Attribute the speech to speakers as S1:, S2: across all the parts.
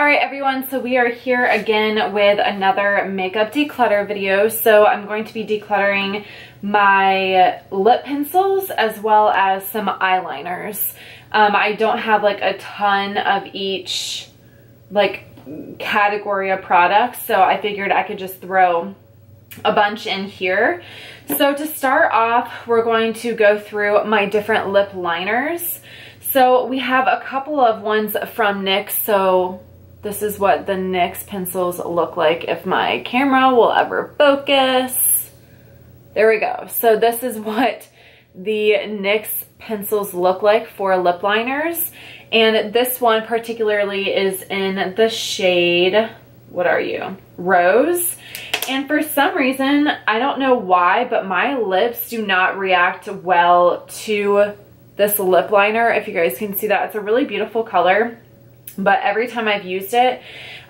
S1: Alright everyone, so we are here again with another makeup declutter video. So I'm going to be decluttering my lip pencils as well as some eyeliners. I don't have like a ton of each like category of products, so I figured I could just throw a bunch in here. So to start off, we're going to go through my different lip liners. So we have a couple of ones from NYX. So this is what the NYX pencils look like if my camera will ever focus. There we go. So this is what the NYX pencils look like for lip liners. And this one particularly is in the shade, what are you? Rose. And for some reason, I don't know why, but my lips do not react well to this lip liner. If you guys can see that, it's a really beautiful color. But every time I've used it,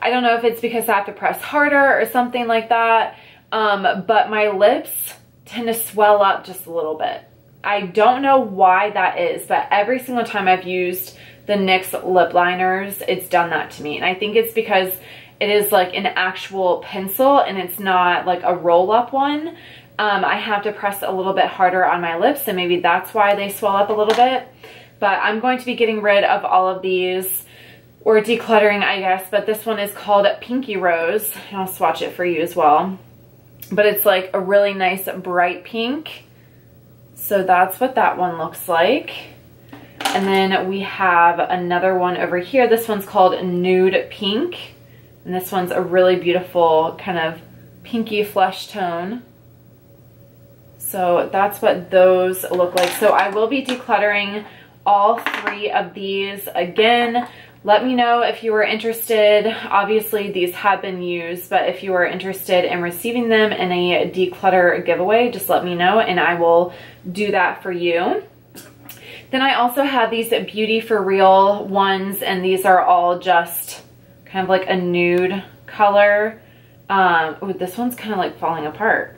S1: I don't know if it's because I have to press harder or something like that, but my lips tend to swell up just a little bit. I don't know why that is, but every single time I've used the NYX lip liners, it's done that to me. And I think it's because it is like an actual pencil and it's not like a roll-up one. I have to press a little bit harder on my lips, and maybe that's why they swell up a little bit. But I'm going to be getting rid of all of these, or decluttering, I guess, but this one is called Pinky Rose. I'll swatch it for you as well. But it's like a really nice bright pink. So that's what that one looks like. And then we have another one over here. This one's called Nude Pink. And this one's a really beautiful kind of pinky flesh tone. So that's what those look like. So I will be decluttering all three of these again. Let me know if you are interested. Obviously, these have been used, but if you are interested in receiving them in a declutter giveaway, just let me know and I will do that for you. Then I also have these Beauty for Real ones, and these are all just kind of like a nude color. Ooh, this one's kind of like falling apart.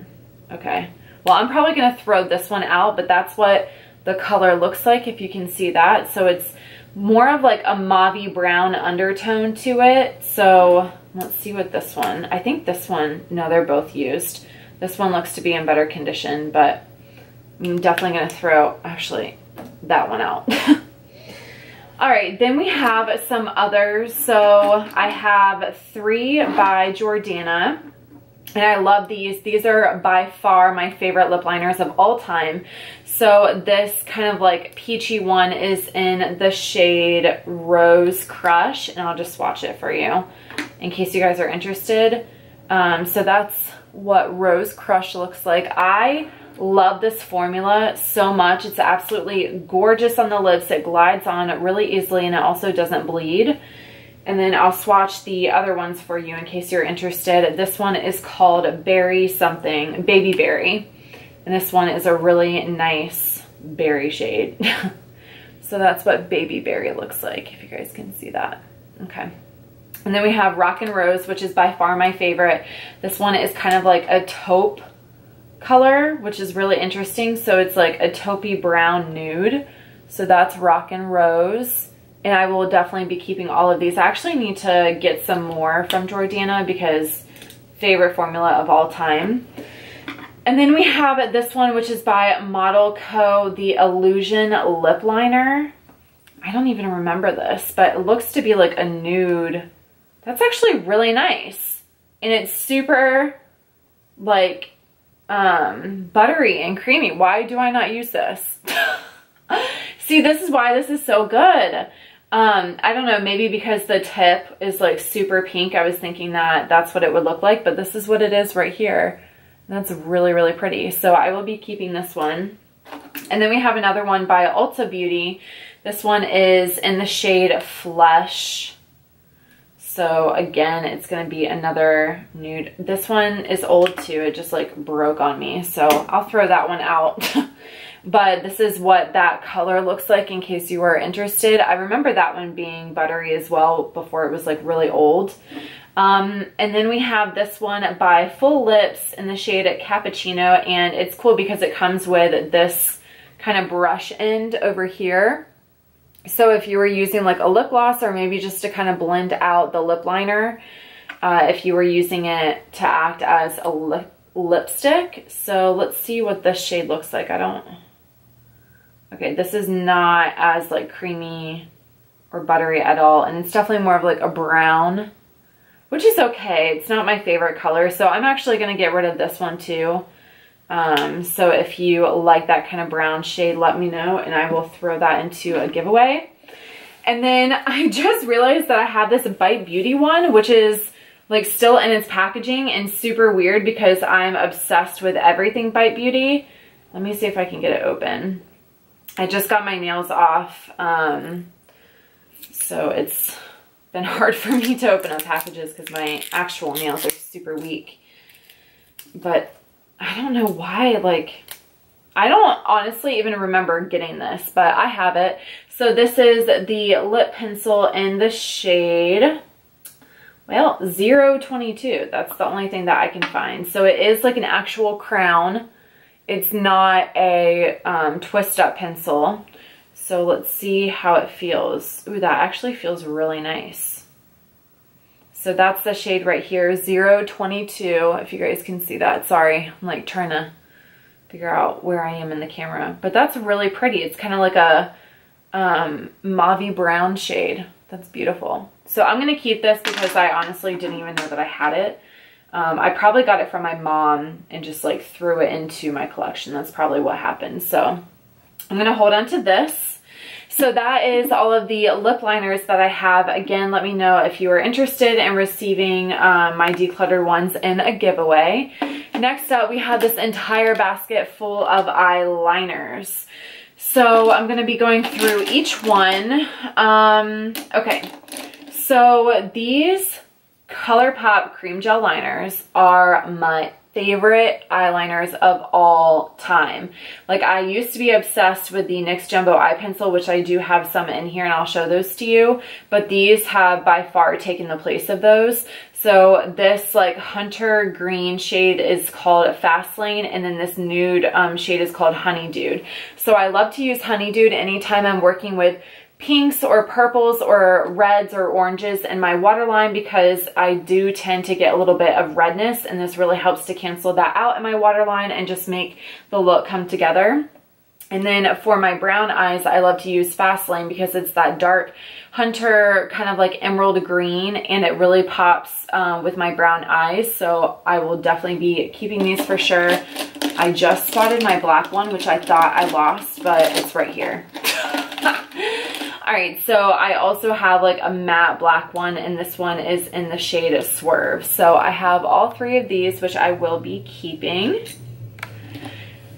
S1: Okay. Well, I'm probably going to throw this one out, but that's what the color looks like, if you can see that. So it's more of like a mauve brown undertone to it. So let's see what this one, I think this one, no, they're both used. This one looks to be in better condition, but I'm definitely going to throw actually that one out. All right, then we have some others. So I have 3 by Jordana. And I love these. These are by far my favorite lip liners of all time. So this kind of like peachy one is in the shade Rose Crush. And I'll just swatch it for you in case you guys are interested. So that's what Rose Crush looks like. I love this formula so much. It's absolutely gorgeous on the lips. It glides on really easily and it also doesn't bleed. And then I'll swatch the other ones for you in case you're interested. This one is called Berry something, Baby Berry. And this one is a really nice berry shade. So that's what Baby Berry looks like, if you guys can see that. Okay. And then we have Rockin' Rose, which is by far my favorite. This one is kind of like a taupe color, which is really interesting. So it's like a taupey brown nude. So that's Rockin' Rose. And I will definitely be keeping all of these. I actually need to get some more from Jordana because favorite formula of all time. And then we have this one, which is by Model Co., the Illusion Lip Liner. I don't even remember this, but it looks to be like a nude. That's actually really nice. And it's super like buttery and creamy. Why do I not use this? See, this is why this is so good. I don't know, maybe because the tip is like super pink. I was thinking that that's what it would look like, but this is what it is right here. That's really, really pretty. So I will be keeping this one. And then we have another one by Ulta Beauty. This one is in the shade Flesh. So again, it's going to be another nude. This one is old too. It just like broke on me. So I'll throw that one out. But this is what that color looks like in case you are interested. I remember that one being buttery as well before it was like really old. And then we have this one by Full Lips in the shade Cappuccino. And it's cool because it comes with this kind of brush end over here. So if you were using like a lip gloss or maybe just to kind of blend out the lip liner, if you were using it to act as a lipstick. So let's see what this shade looks like. Okay, this is not as like creamy or buttery at all. And it's definitely more of like a brown, which is okay. It's not my favorite color. So I'm actually going to get rid of this one too. So if you like that kind of brown shade, let me know and I will throw that into a giveaway. And then I just realized that I have this Bite Beauty one, which is like still in its packaging and super weird because I'm obsessed with everything Bite Beauty. Let me see if I can get it open. I just got my nails off, so it's been hard for me to open up packages because my actual nails are super weak. But I don't know why, like, I don't honestly even remember getting this, but I have it. So this is the lip pencil in the shade, well, 022. That's the only thing that I can find. So it is like an actual crown. It's not a twist up pencil. So let's see how it feels. Ooh, that actually feels really nice. So that's the shade right here, 022, if you guys can see that. Sorry, I'm like trying to figure out where I am in the camera. But that's really pretty. It's kind of like a mauve brown shade. That's beautiful. So I'm going to keep this because I honestly didn't even know that I had it. I probably got it from my mom and just like threw it into my collection. That's probably what happened. So I'm going to hold on to this. So that is all of the lip liners that I have. Again, let me know if you are interested in receiving my decluttered ones in a giveaway. Next up, we have this entire basket full of eyeliners. So I'm going to be going through each one. Okay, so these ColourPop Cream Gel Liners are my favorite eyeliners of all time. Like, I used to be obsessed with the NYX Jumbo Eye Pencil, which I do have some in here and I'll show those to you, but these have by far taken the place of those. So this like hunter green shade is called Fast Lane, and then this nude shade is called Honeydew. So I love to use Honeydew anytime I'm working with pinks or purples or reds or oranges in my waterline, because I do tend to get a little bit of redness, and this really helps to cancel that out in my waterline and just make the look come together. And then for my brown eyes, I love to use Fast Lane because it's that dark hunter kind of like emerald green, and it really pops with my brown eyes. So I will definitely be keeping these for sure. I just spotted my black one, which I thought I lost, but it's right here. All right, so I also have like a matte black one, and this one is in the shade Swerve. So I have all three of these, which I will be keeping.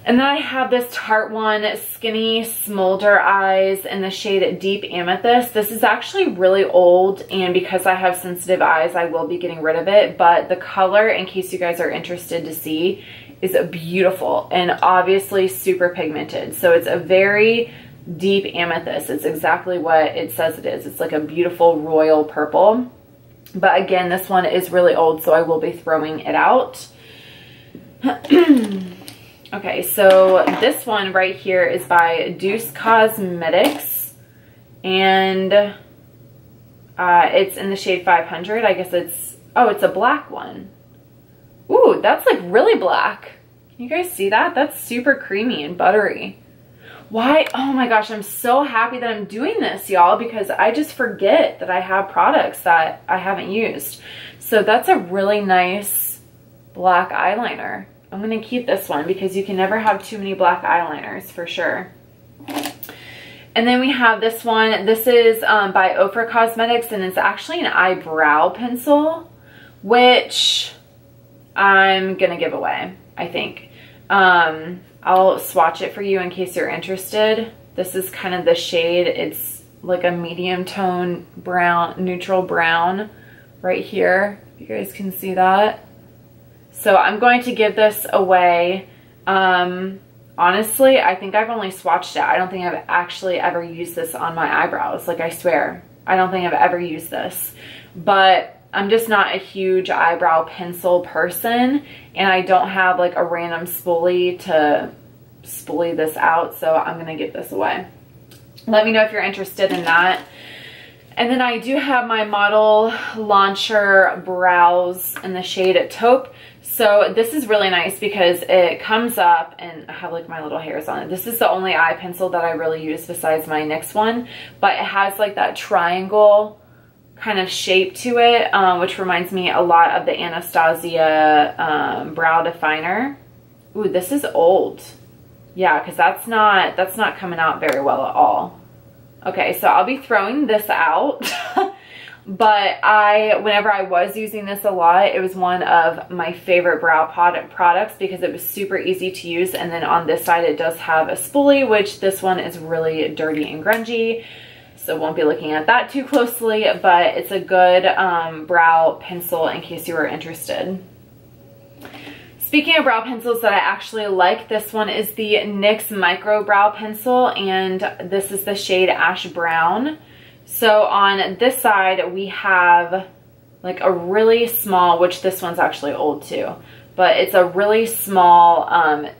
S1: And then I have this Tarte one, Skinny Smolder Eyes in the shade Deep Amethyst. This is actually really old, and because I have sensitive eyes, I will be getting rid of it. But the color, in case you guys are interested to see, is beautiful and obviously super pigmented. So it's a very deep amethyst. It's exactly what it says it is. It's like a beautiful royal purple. But again, this one is really old, so I will be throwing it out. Okay, so this one right here is by Deuce Cosmetics, and it's in the shade 500. I guess it's, oh, it's a black one. Ooh, that's like really black. Can you guys see that? That's super creamy and buttery. Why? Oh my gosh, I'm so happy that I'm doing this, y'all, because I just forget that I have products that I haven't used. So that's a really nice black eyeliner. I'm going to keep this one because you can never have too many black eyeliners for sure. And then we have this one. This is by Ofra Cosmetics, and it's actually an eyebrow pencil, which I'm going to give away, I think. I'll swatch it for you in case you're interested. This is kind of the shade. It's like a medium tone brown, neutral brown right here. You guys can see that. So I'm going to give this away. Honestly, I think I've only swatched it. I don't think I've actually ever used this on my eyebrows. Like, I swear, I don't think I've ever used this. But I'm just not a huge eyebrow pencil person, and I don't have like a random spoolie to spoolie this out, so I'm gonna give this away. let me know if you're interested in that. And then I do have my Model Launcher Brows in the shade Taupe. So this is really nice because it comes up, and I have like my little hairs on it. This is the only eye pencil that I really use besides my NYX one, but it has like that triangle kind of shape to it, which reminds me a lot of the Anastasia brow definer. Ooh, this is old. Yeah, because that's not coming out very well at all. Okay, so I'll be throwing this out. But whenever I was using this a lot, it was one of my favorite brow products because it was super easy to use. And then on this side, it does have a spoolie, which this one is really dirty and grungy. So won't be looking at that too closely, but it's a good brow pencil in case you were interested. Speaking of brow pencils that I actually like, this one is the NYX Micro Brow Pencil, and this is the shade Ash Brown. So on this side, we have like a really small, which this one's actually old too, but it's a really small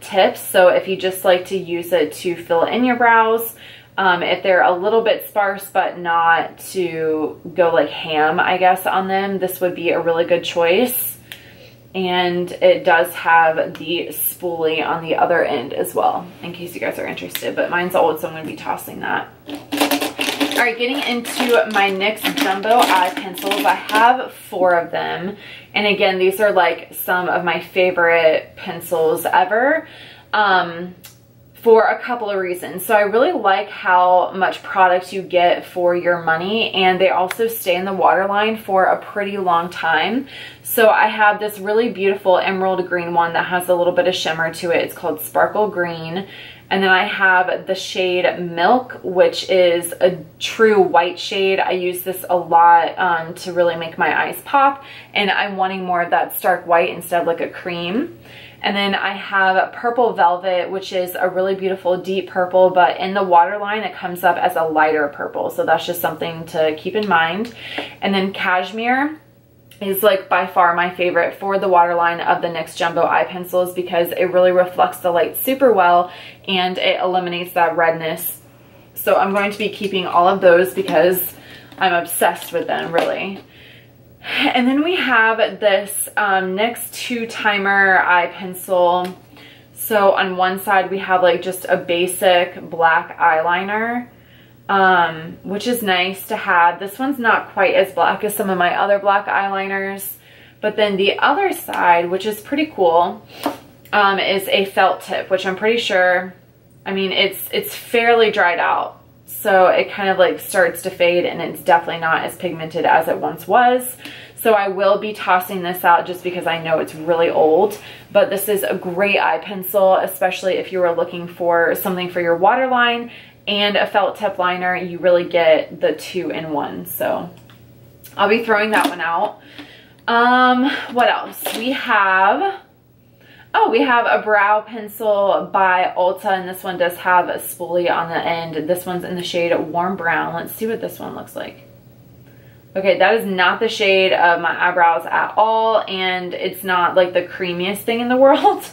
S1: tip. So if you just like to use it to fill in your brows, if they're a little bit sparse, but not to go like ham, I guess, on them, this would be a really good choice. And it does have the spoolie on the other end as well, in case you guys are interested, but mine's old, so I'm going to be tossing that. All right, getting into my NYX Jumbo Eye Pencils. I have 4 of them. And again, these are like some of my favorite pencils ever for a couple of reasons. So I really like how much product you get for your money, and they also stay in the waterline for a pretty long time. So I have this really beautiful emerald green one that has a little bit of shimmer to it. It's called Sparkle Green. And then I have the shade Milk, which is a true white shade. I use this a lot to really make my eyes pop, and I'm wanting more of that stark white instead of like a cream. And then I have Purple Velvet, which is a really beautiful deep purple, but in the waterline it comes up as a lighter purple. So that's just something to keep in mind. And then Cashmere is like by far my favorite for the waterline of the NYX Jumbo Eye Pencils because it really reflects the light super well and it eliminates that redness. So I'm going to be keeping all of those because I'm obsessed with them, really. And then we have this NYX 2 Timer Eye Pencil. So on one side we have like just a basic black eyeliner, which is nice to have. This one's not quite as black as some of my other black eyeliners. But then the other side, which is pretty cool, is a felt tip, which I'm pretty sure, I mean, it's fairly dried out. So it kind of like starts to fade, and it's definitely not as pigmented as it once was. So I will be tossing this out just because I know it's really old. But this is a great eye pencil, especially if you are looking for something for your waterline and a felt tip liner. You really get the 2-in-1. So I'll be throwing that one out. What else? We have... Oh, we have a brow pencil by Ulta, and this one does have a spoolie on the end. This one's in the shade Warm Brown. Let's see what this one looks like. Okay, that is not the shade of my eyebrows at all, and it's not like the creamiest thing in the world.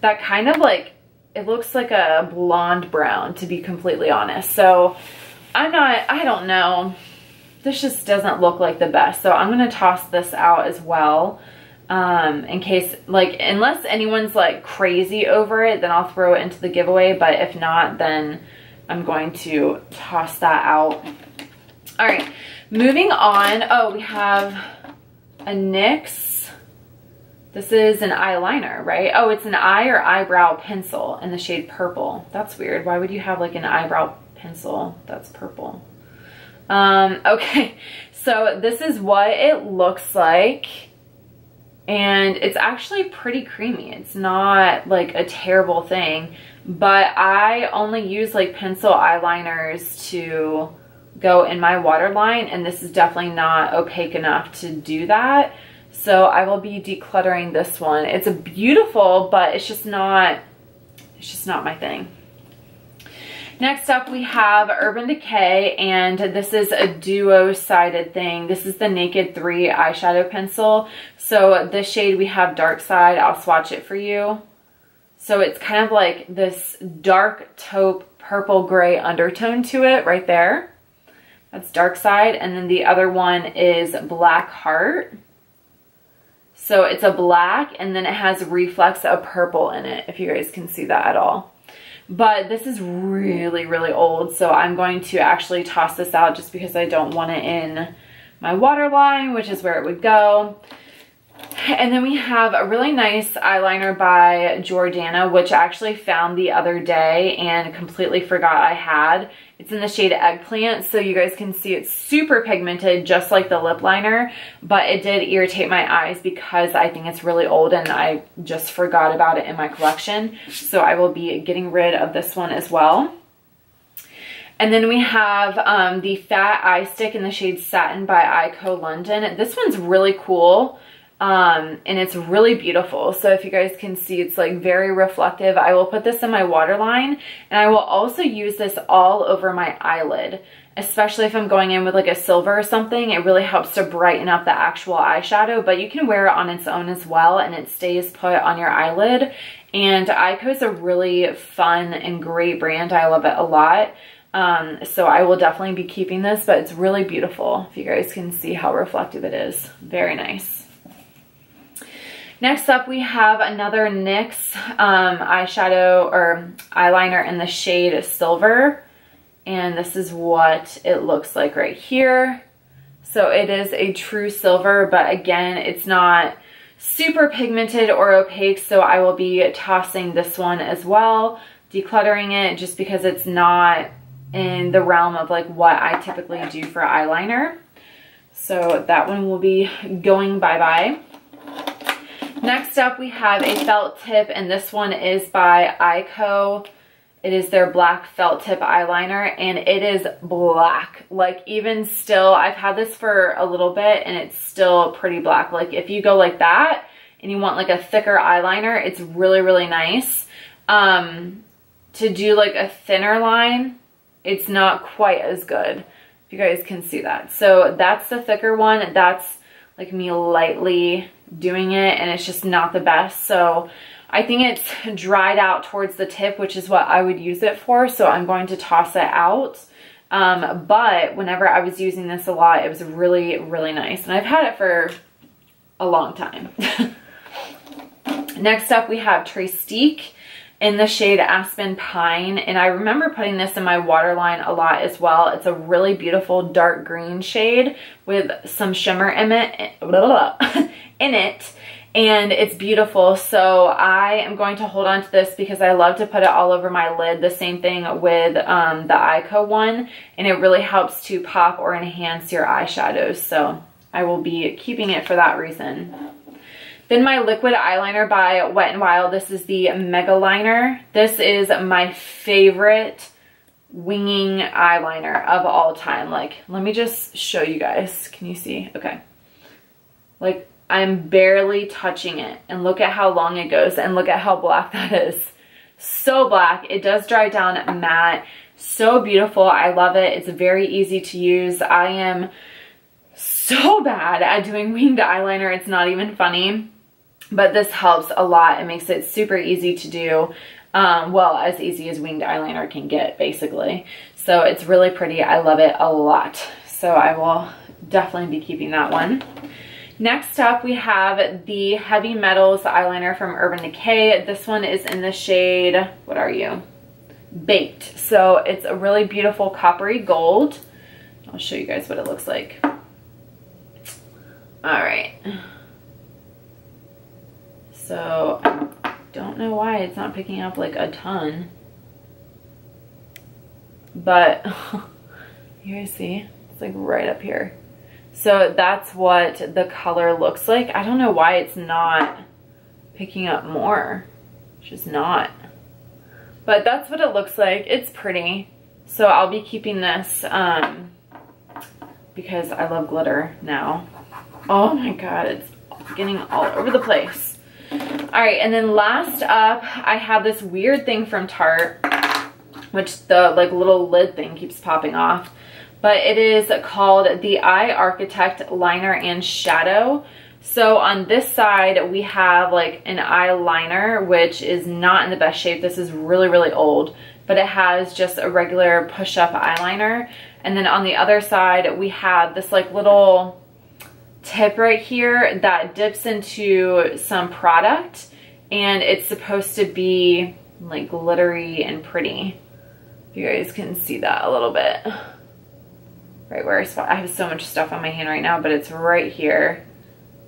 S1: That kind of like, it looks like a blonde brown, to be completely honest. So I don't know. This just doesn't look like the best. So I'm going to toss this out as well. In case, like, unless anyone's like crazy over it, then I'll throw it into the giveaway. But if not, then I'm going to toss that out. All right, moving on. Oh, we have a NYX. This is an eyeliner, right? Oh, it's an eye or eyebrow pencil in the shade Purple. That's weird. Why would you have like an eyebrow pencil that's purple? Okay, so this is what it looks like. And it's actually pretty creamy. It's not like a terrible thing, but I only use like pencil eyeliners to go in my waterline, and this is definitely not opaque enough to do that. So I will be decluttering this one. It's a beautiful, but it's just not my thing. Next up, we have Urban Decay, and this is a duo-sided thing. This is the Naked 3 eyeshadow pencil. So this shade, we have Dark Side. I'll swatch it for you. So it's kind of like this dark taupe purple gray undertone to it right there. That's Dark Side. And then the other one is Black Heart. So it's a black and then it has reflex of purple in it, if you guys can see that at all. But this is really, really old. So I'm going to actually toss this out just because I don't want it in my waterline, which is where it would go. And then we have a really nice eyeliner by Jordana, which I actually found the other day and completely forgot I had. It's in the shade Eggplant, so you guys can see it's super pigmented, just like the lip liner, but it did irritate my eyes because I think it's really old and I just forgot about it in my collection. So I will be getting rid of this one as well. And then we have the Fat Eye Stick in the shade Satin by Ico London. This one's really cool. And it's really beautiful. So if you guys can see, it's like very reflective. I will put this in my waterline and I will also use this all over my eyelid, especially if I'm going in with like a silver or something. It really helps to brighten up the actual eyeshadow, but you can wear it on its own as well and it stays put on your eyelid. And Ico is a really fun and great brand. I love it a lot. So I will definitely be keeping this, but it's really beautiful. If you guys can see how reflective it is. Very nice. Next up, we have another NYX eyeshadow or eyeliner in the shade Silver. And this is what it looks like right here. So it is a true silver, but again, it's not super pigmented or opaque. So I will be tossing this one as well, decluttering it just because it's not in the realm of like what I typically do for eyeliner. So that one will be going bye-bye. Next up, we have a felt tip, and this one is by Ico. It is their black felt tip eyeliner, and it is black. Like, even still, I've had this for a little bit, and it's still pretty black. Like, if you go like that, and you want like a thicker eyeliner, it's really, really nice. To do like a thinner line, it's not quite as good. If you guys can see that. So that's the thicker one. That's like me lightly doing it, and it's just not the best. So I think it's dried out towards the tip, which is what I would use it for. So I'm going to toss it out. But whenever I was using this a lot, it was really, really nice. And I've had it for a long time. Next up, we have Trestique in the shade Aspen Pine. And I remember putting this in my waterline a lot as well. It's a really beautiful dark green shade with some shimmer in it. And it's beautiful. So I am going to hold on to this because I love to put it all over my lid. The same thing with the Ico one, and it really helps to pop or enhance your eyeshadows. So I will be keeping it for that reason. Then my liquid eyeliner by Wet n Wild. This is the Mega Liner. This is my favorite winging eyeliner of all time. Like, let me just show you guys. Can you see? Okay. Like, I'm barely touching it, and look at how long it goes, and look at how black that is. So black. It does dry down matte. So beautiful. I love it. It's very easy to use. I am so bad at doing winged eyeliner. It's not even funny, but this helps a lot. It makes it super easy to do. Well, as easy as winged eyeliner can get, basically. So it's really pretty. I love it a lot. So I will definitely be keeping that one. Next up, we have the Heavy Metals eyeliner from Urban Decay. This one is in the shade, what are you? Baked. So it's a really beautiful coppery gold. I'll show you guys what it looks like. All right. So I don't know why it's not picking up like a ton. But you guys see? It's like right up here. So that's what the color looks like. I don't know why it's not picking up more. It's just not. But that's what it looks like. It's pretty. So I'll be keeping this because I love glitter now. Oh my god, it's getting all over the place. Alright, and then last up, I have this weird thing from Tarte, which the like little lid thing keeps popping off. But it is called the Eye Architect Liner and Shadow. So on this side, we have like an eyeliner, which is not in the best shape. This is really, really old. but it has just a regular push-up eyeliner. And then on the other side, we have this like little tip right here that dips into some product, and it's supposed to be like glittery and pretty. You guys can see that a little bit. Right where I have so much stuff on my hand right now, but it's right here.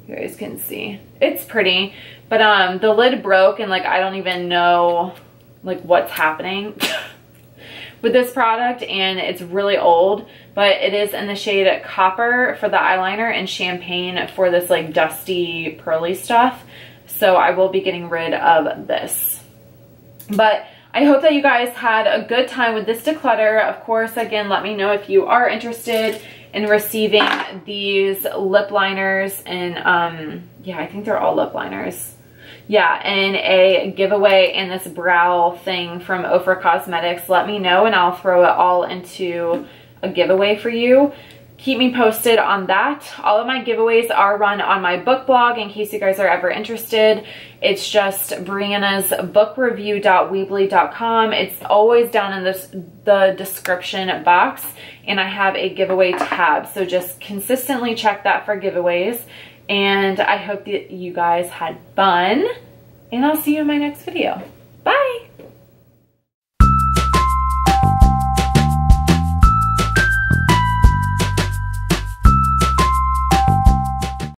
S1: You guys can see. It's pretty, but the lid broke, and like I don't even know like what's happening with this product, and it's really old, but it is in the shade Copper for the eyeliner and Champagne for this like dusty pearly stuff. So I will be getting rid of this. But I hope that you guys had a good time with this declutter. Of course, again, let me know if you are interested in receiving these lip liners, and yeah, I think they're all lip liners. Yeah, and a giveaway and this brow thing from Ofra Cosmetics. Let me know and I'll throw it all into a giveaway for you. Keep me posted on that. All of my giveaways are run on my book blog in case you guys are ever interested. It's just briannasbookreview.weebly.com. It's always down in the description box, and I have a giveaway tab. So just consistently check that for giveaways. And I hope that you guys had fun, and I'll see you in my next video. Bye!